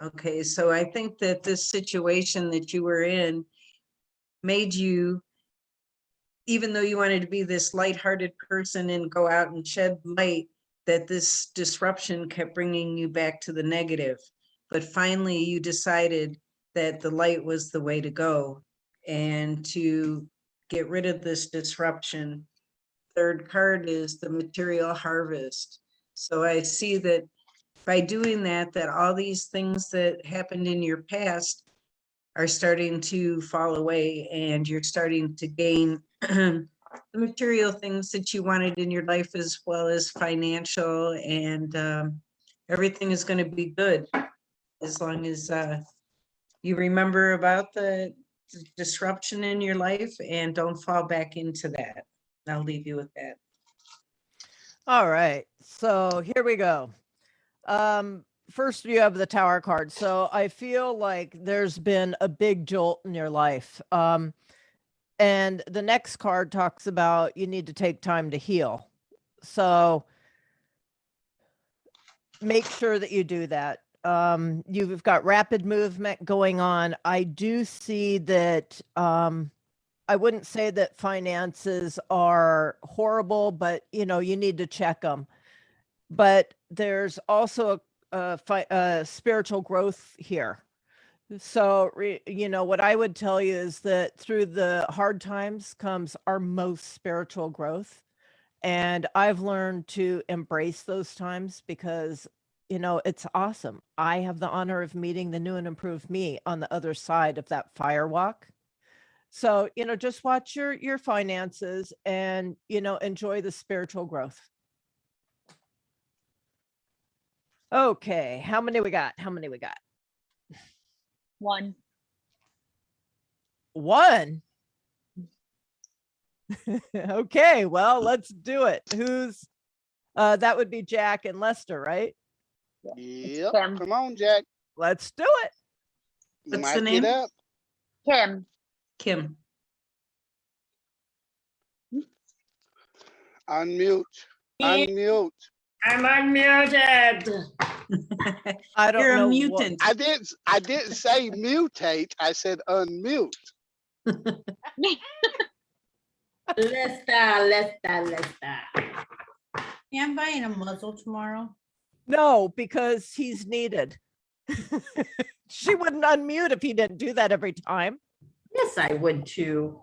S2: Okay, so I think that this situation that you were in made you, even though you wanted to be this lighthearted person and go out and shed light, that this disruption kept bringing you back to the negative. But finally, you decided that the light was the way to go and to get rid of this disruption. Third card is the material harvest. So I see that by doing that, that all these things that happened in your past are starting to fall away and you're starting to gain the material things that you wanted in your life, as well as financial, and everything is going to be good as long as you remember about the disruption in your life and don't fall back into that. I'll leave you with that.
S1: All right, so here we go. First you have the Tower card. So I feel like there's been a big jolt in your life. And the next card talks about you need to take time to heal. So make sure that you do that. You've got rapid movement going on. I do see that, I wouldn't say that finances are horrible, but you know, you need to check them. But there's also a spiritual growth here. So, you know, what I would tell you is that through the hard times comes our most spiritual growth. And I've learned to embrace those times because, you know, it's awesome. I have the honor of meeting the new and improved me on the other side of that fire walk. So, you know, just watch your finances and, you know, enjoy the spiritual growth. Okay, how many we got? How many we got?
S3: 1.
S1: One. Okay, well, let's do it. Who's that would be Jack and Lester, right?
S4: Yep,
S3: Kim.
S4: come on, Jack.
S1: Let's do it.
S2: What's
S4: Mic
S2: the
S4: it
S2: name?
S4: up.
S3: Kim.
S2: Kim.
S4: Unmute, unmute.
S6: I'm unmuted.
S1: I don't
S2: You're
S1: know
S2: a
S1: what-
S2: mutant.
S4: I didn't say mutate, I said unmute.
S6: Lesta. Yeah, I'm buying a muzzle tomorrow.
S1: No, because he's needed. She wouldn't unmute if he didn't do that every time.
S6: Yes, I would too.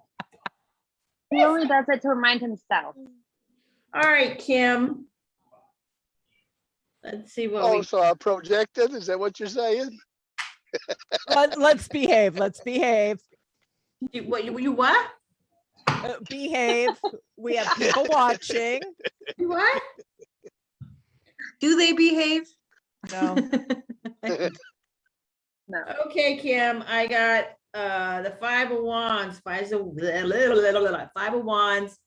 S3: He only does it to remind himself.
S6: All right, Kim. Let's see what
S4: Oh,
S6: we,
S4: so I projected, is that what you're saying?
S1: Let's behave. Let's behave.
S6: you what?
S1: Behave. We have people watching.
S6: You what?
S2: Do they behave?
S1: No.
S3: No.
S6: Okay, Kim, I got the 5 of Wands, 5 of Wands.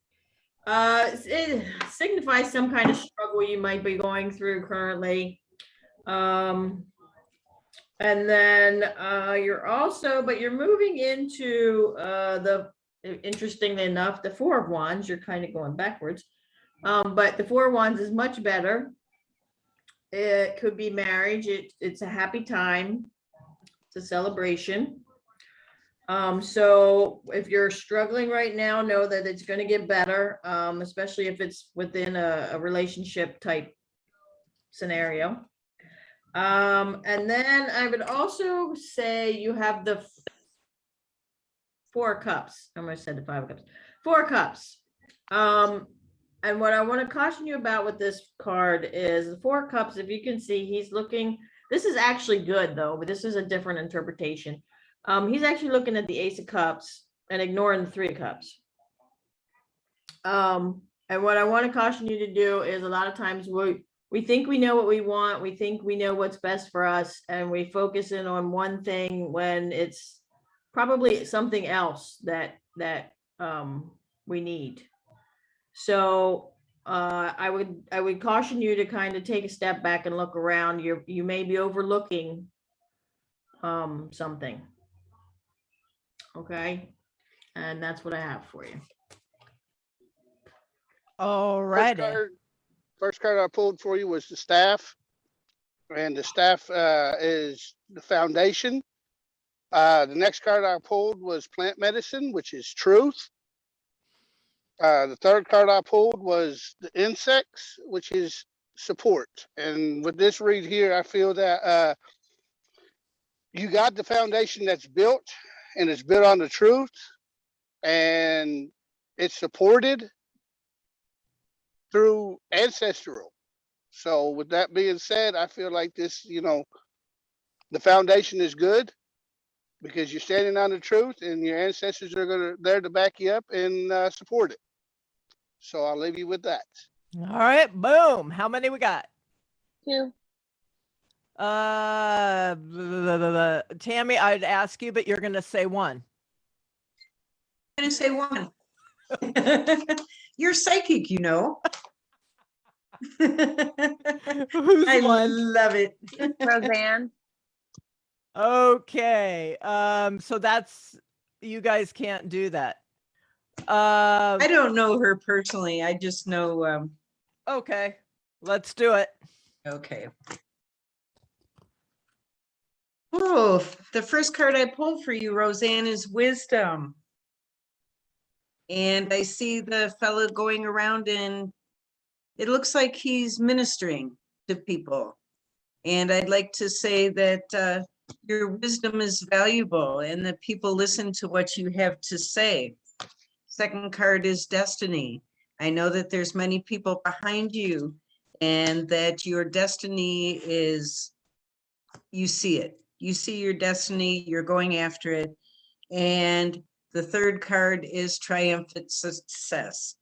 S6: It signifies some kind of struggle you might be going through currently. And then you're moving into interestingly enough, the 4 of Wands, you're kind of going backwards. But the 4 of Wands is much better. It could be marriage. It's a happy time. It's a celebration. So if you're struggling right now, know that it's going to get better, especially if it's within a relationship type scenario. And then I would also say you have the 4 cups. I almost said the 5 cups. 4 cups. And what I want to caution you about with this card is the 4 cups. If you can see, he's looking. This is actually good though, but this is a different interpretation. He's actually looking at the Ace of Cups and ignoring the 3 of Cups. And And what I want to caution you to do is a lot of times we think we know what we want, we think we know what's best for us, and we focus in on one thing when it's probably something else that we need. So I would caution you to kind of take a step back and look around. You may be overlooking something. Okay, and that's what I have for you.
S1: All
S4: First
S1: righty.
S4: first card I pulled for you was the staff. And the staff is the foundation. The next card I pulled was plant medicine, which is truth. The third card I pulled was the insects, which is support. And with this read here, I feel that you got the foundation that's built, and it's built on the truth, and it's supported through ancestral. So with that being said, I feel like this, the foundation is good because you're standing on the truth, and your ancestors are there to back you up and support it. So I'll leave you with that.
S1: All right. Boom. How many we got?
S3: 2.
S1: Tammy, I'd ask you, but you're going to say 1.
S2: I'm gonna say 1. You're psychic,
S1: Who's
S2: I
S1: 1?
S2: love it.
S3: Roseanne.
S1: Okay. So that's, you guys can't do that.
S2: I don't know her personally. I just know,
S1: Okay. Let's do it.
S2: okay. Oh, the first card I pulled for you, Roseanne, is wisdom. And I see the fellow going around, and it looks like he's ministering to people. And I'd like to say that your wisdom is valuable and that people listen to what you have to say. Second card is destiny. I know that there's many people behind you, and that your destiny is, you see it. You see your destiny, you're going after it. And the third card is triumphant success.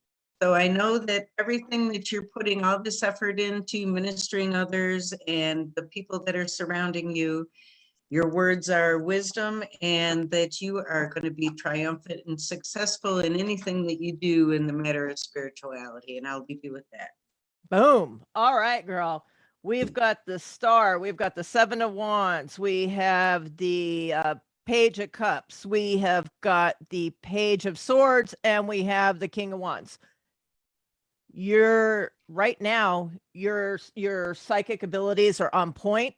S2: So I know that everything that you're putting all this effort into ministering others and the people that are surrounding you, your words are wisdom, and that you are going to be triumphant and successful in anything that you do in the matter of spirituality. And I'll leave you with that.
S1: Boom. All right, girl. We've got the star. We've got the 7 of Wands. We have the Page of Cups. We have got the Page of Swords, and we have the King of Wands. Right now, your psychic abilities are on point.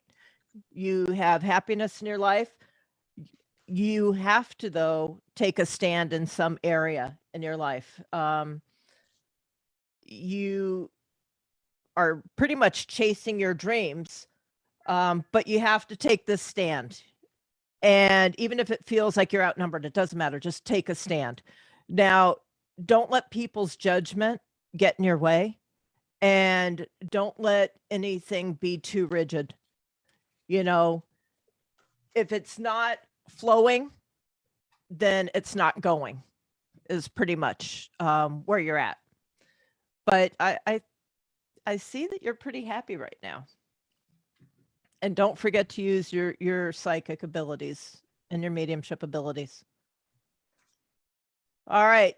S1: You have happiness in your life. You have to, though, take a stand in some area in your life. You are pretty much chasing your dreams, but you have to take this stand. And even if it feels like you're outnumbered, it doesn't matter. Just take a stand. Now, don't let people's judgment get in your way, and don't let anything be too rigid. If it's not flowing, then it's not going, is pretty much where you're at. But I see that you're pretty happy right now. And don't forget to use your psychic abilities and your mediumship abilities. All right.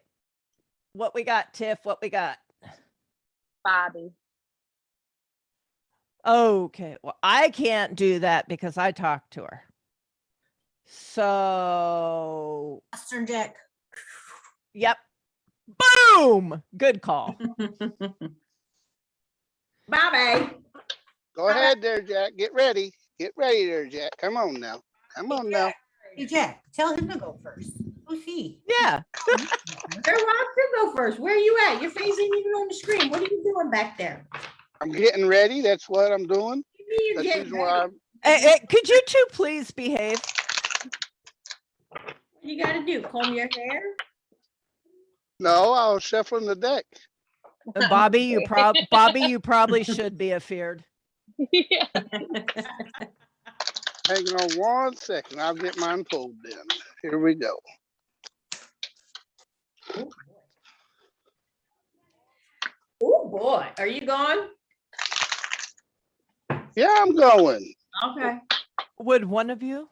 S1: What we got, Tiff? What we got?
S3: Bobby.
S1: Okay. Well, I can't do that because I talked to her. So,
S5: Western Jack.
S1: yep. Boom. Good call.
S6: Bobby.
S4: Go ahead there, Jack. Get ready. Get ready there, Jack. Come on now. Come on now.
S5: Hey, Jack, tell him to go first. Who's he?
S1: Yeah.
S5: Where wants to go first? Where are you at? You're facing even on the screen. What are you doing back there?
S4: I'm getting ready. That's what I'm doing.
S5: What do you mean
S4: That's
S5: you're
S4: the
S5: getting
S4: reason why
S5: ready?
S4: I'm,
S1: Could you two please behave?
S5: What you gotta do? Comb your hair?
S4: no, I was shuffling the deck.
S1: And Bobby, you probably should be afeared.
S3: Yeah.
S4: Hang on 1 second. I'll get mine pulled in. Here we go.
S6: boy, are you gone?
S4: Yeah, I'm going.
S6: Okay.
S1: Would one of you?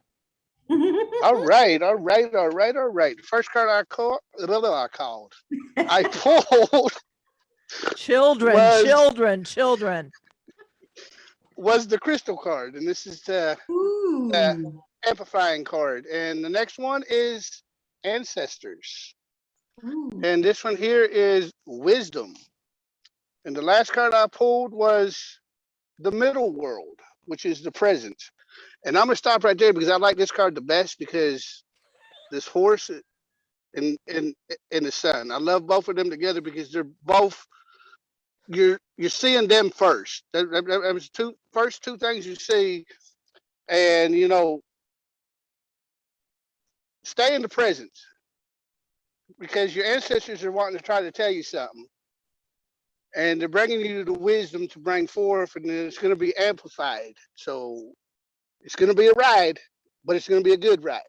S4: All right, all right, all right, all right. The first card I called, I pulled
S1: Children,
S4: Was-
S1: children.
S4: was the crystal card, and this is the
S2: Ooh.
S4: amplifying card. And the next one is ancestors.
S2: Ooh.
S4: And this one here is wisdom. And the last card I pulled was the middle world, which is the present. And I'm gonna stop right there because I like this card the best because this horse and the sun. I love both of them together because they're both you're seeing them first. That was first two things you see, and stay in the present because your ancestors are wanting to try to tell you something, and they're bringing you the wisdom to bring forth, and then it's going to be amplified. So it's going to be a ride, but it's going to be a good ride.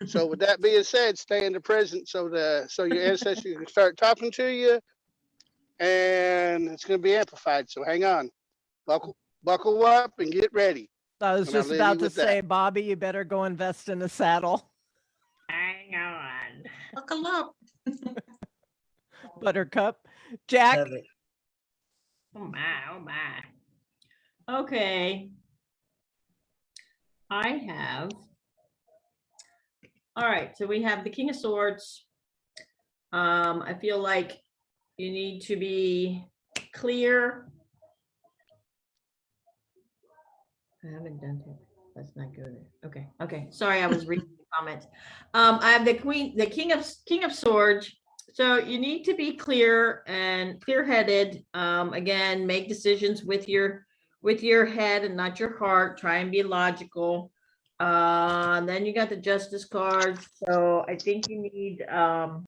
S4: So with that being said, stay in the present so your ancestors can start talking to you, and it's going to be amplified. So hang on, buckle up and get ready.
S1: I was
S4: And I'll
S1: just
S4: leave
S1: about
S4: you
S1: to
S4: with
S1: say,
S4: that.
S1: Bobby, you better go invest in a saddle.
S6: Hang on.
S2: Buckle up.
S1: Buttercup. Jack,
S2: Love it.
S6: Oh my, oh my. Okay. I have. All right, so we have the King of Swords. I feel like you need to be clear. I haven't done it. Let's not go there. Okay, okay. Sorry, I was reading the comments. I have the King of Swords. So you need to be clear and clear-headed. Again, make decisions with your head and not your heart. Try and be logical. Then you got the Justice card. So I think you need a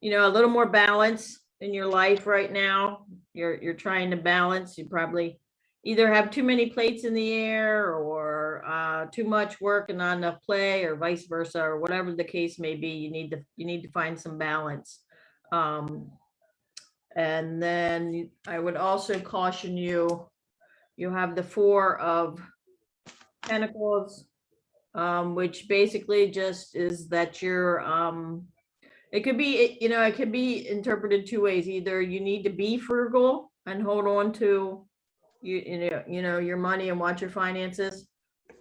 S6: little more balance in your life right now. You're trying to balance. You probably either have too many plates in the air or too much work and not enough play, or vice versa, or whatever the case may be. You need to find some balance. And then I would also caution you. You have the Four of Pentacles, which basically just is that you're it could be interpreted two ways. Either you need to be frugal and hold on to your money and watch your finances,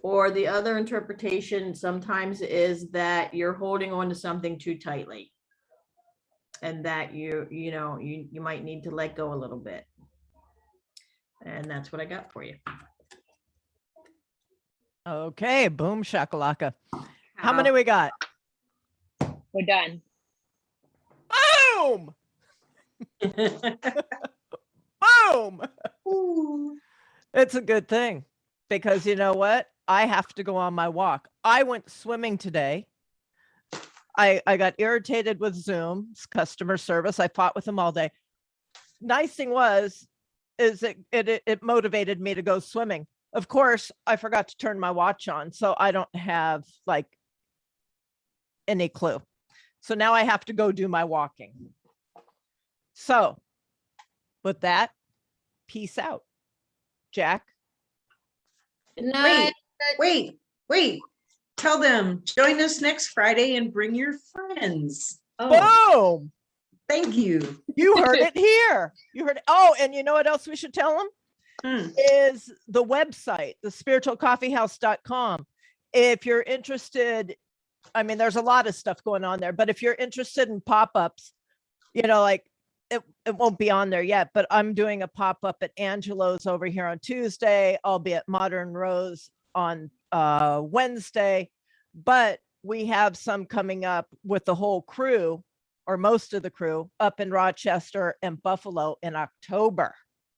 S6: or the other interpretation sometimes is that you're holding on to something too tightly and that you might need to let go a little bit. And that's what I got for you.
S1: okay, boom shakalaka. How many we got?
S3: We're done.
S1: Boom! Boom!
S2: Ooh.
S1: It's a good thing because you know what? I have to go on my walk. I went swimming today. I got irritated with Zoom's customer service. I fought with them all day. Nice thing is it motivated me to go swimming. Of course, I forgot to turn my watch on, so I don't have like any clue. So now I have to go do my walking. So with that, peace out. Jack.
S6: Good night.
S2: Wait. Tell them, join us next Friday and bring your friends.
S6: Oh,
S1: Boom.
S2: Thank you.
S1: You heard it here. You heard it. Oh, and you know what else we should tell them?
S2: Hmm.
S1: Is the website, the spiritualcoffeehouse.com. If you're interested, I mean, there's a lot of stuff going on there, but if you're interested in pop-ups, like it won't be on there yet, but I'm doing a pop-up at Angelo's over here on Tuesday. I'll be at Modern Rose on Wednesday, but we have some coming up with the whole crew or most of the crew up in Rochester and Buffalo in October.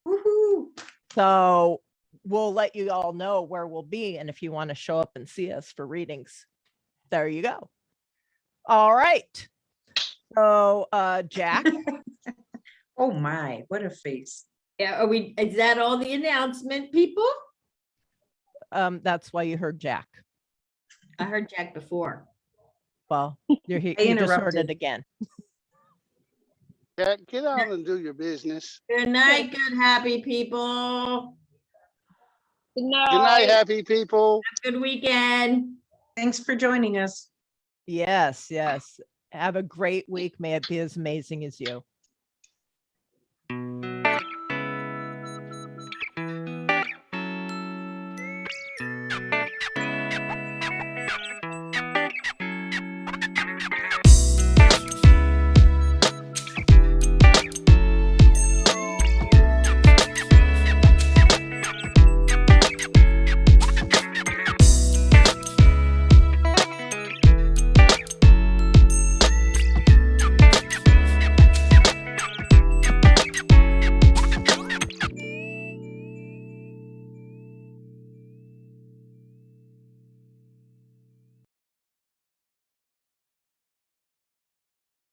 S2: Woohoo.
S1: So we'll let you all know where we'll be. And if you want to show up and see us for readings, there you go. All right. So Jack.
S2: Oh my, what a face.
S6: yeah. Is that all the announcement, people?
S1: That's why you heard Jack.
S6: I heard Jack before.
S1: Well, you just heard
S2: interrupted.
S1: it again.
S4: Jack, get on and do your business.
S6: Good night, good, happy people.
S3: Good
S4: Good night,
S3: night.
S4: happy people.
S6: Good weekend.
S2: Thanks for joining us.
S1: Yes, yes. Have a great week. May it be as amazing as you.